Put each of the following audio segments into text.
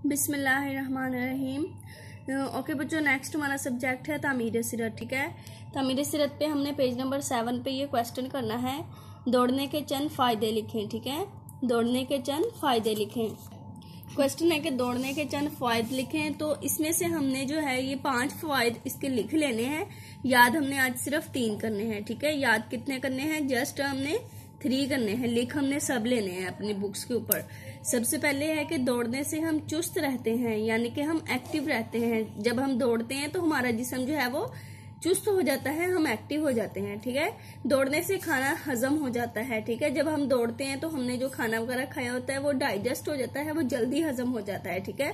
बिस्मिल्लाहिर्रहमानिर्रहीम। ओके बच्चों, नेक्स्ट हमारा सब्जेक्ट है तामीर सिरत। ठीक है, तामीर सिरत पे हमने पेज नंबर 7 पे ये क्वेश्चन करना है। दौड़ने के चंद फ़ायदे लिखें। ठीक है, दौड़ने के चंद फ़ायदे लिखें। क्वेश्चन है कि दौड़ने के चंद फ़ायदे लिखें। तो इसमें से हमने जो है ये 5 फ़ायदे इसके लिख लेने हैं। याद हमने आज सिर्फ 3 करने हैं। ठीक है, याद कितने करने हैं? जस्ट हमने 3 करने हैं। लिख हमने सब लेने हैं अपनी बुक्स के ऊपर। सबसे पहले है कि दौड़ने से हम चुस्त रहते हैं, यानी कि हम एक्टिव रहते हैं। जब हम दौड़ते हैं तो हमारा जिस्म जो है वो चुस्त हो जाता है, हम एक्टिव हो जाते हैं। ठीक है, दौड़ने से खाना हजम हो जाता है। ठीक है, जब हम दौड़ते हैं तो हमने जो खाना वगैरह खाया होता है वो डाइजेस्ट हो जाता है, वो जल्दी हजम हो जाता है। ठीक है,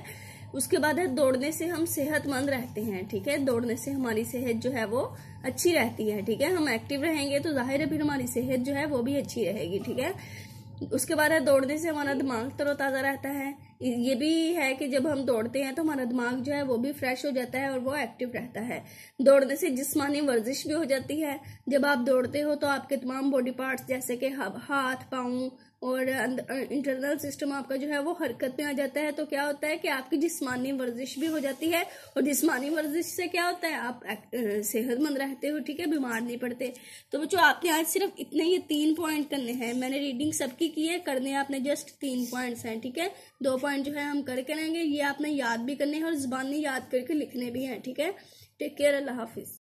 उसके बाद है दौड़ने से हम सेहतमंद रहते हैं। ठीक है, दौड़ने से हमारी सेहत जो है वो अच्छी रहती है। ठीक है, हम एक्टिव रहेंगे तो जाहिर है फिर हमारी सेहत जो है वो भी अच्छी रहेगी। ठीक है, उसके बाद है दौड़ने से हमारा दिमाग तरोताज़ा रहता है। ये भी है कि जब हम दौड़ते हैं तो हमारा दिमाग जो है वो भी फ्रेश हो जाता है और वो एक्टिव रहता है। दौड़ने से जिस्मानी वर्जिश भी हो जाती है। जब आप दौड़ते हो तो आपके तमाम बॉडी पार्ट्स जैसे कि हाथ, पाँव और इंटरनल सिस्टम आपका जो है वो हरकत में आ जाता है। तो क्या होता है कि आपकी जिस्मानी वर्जिश भी हो जाती है, और जिस्मानी वर्जिश से क्या होता है, आप सेहतमंद रहते हो। ठीक है, बीमार नहीं पड़ते। तो बच्चों, आपने आज सिर्फ इतने ही 3 पॉइंट करने हैं। मैंने रीडिंग सबकी की है, करने आपने जस्ट 3 पॉइंट्स हैं। ठीक है, 2 पॉइंट जो है हम करके रहेंगे। ये आपने याद भी करने हैं और जुबानी याद करके लिखने भी हैं। ठीक है, टेक केयर, अल्लाह हाफिज।